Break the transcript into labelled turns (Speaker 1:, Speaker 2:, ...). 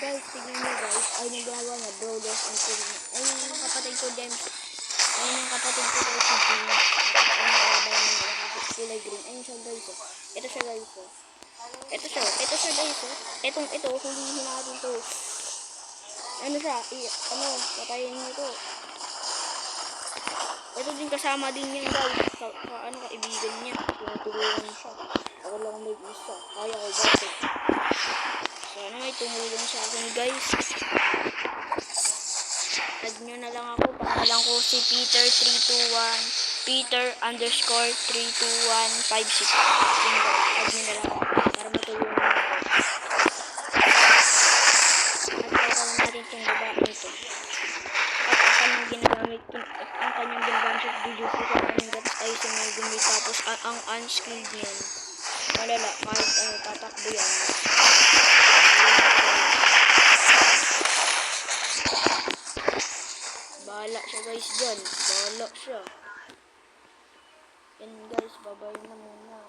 Speaker 1: guys, tignan nyo guys. Ayun yung ginagawa niya, Brawlers and Killing. Ayun yung kapatid ko, James. Ayun yung kapatid ko guys, si James. Ayun yung kalaban naman niya, kulay green. Ayun siya guys, oh. Ito siya guys, oh. Ito siya guys, oh. Ito, hulihin natin to. Ano siya, patayin niyo to. Ito din kasama din yan guys, kaibigan niya. Tinutulungan siya. Ako lang may isa, kaya ko bakit. Sana may tumulong sa akin guys. Add nyo na lang ako, pangalan ko si Peter321, Peter_32156. Add nyo na lang ako, para matulungan ako. At kaya natin itong babae nito. At ang kanyang ginagamit sa video ko sa kanyang gatas ay sa may gumit, tapos ang unskilled niyan. Malala, kahit tatakbo yan. Bahala siya guys dyan. Bahala siya. Yan guys, babay na muna.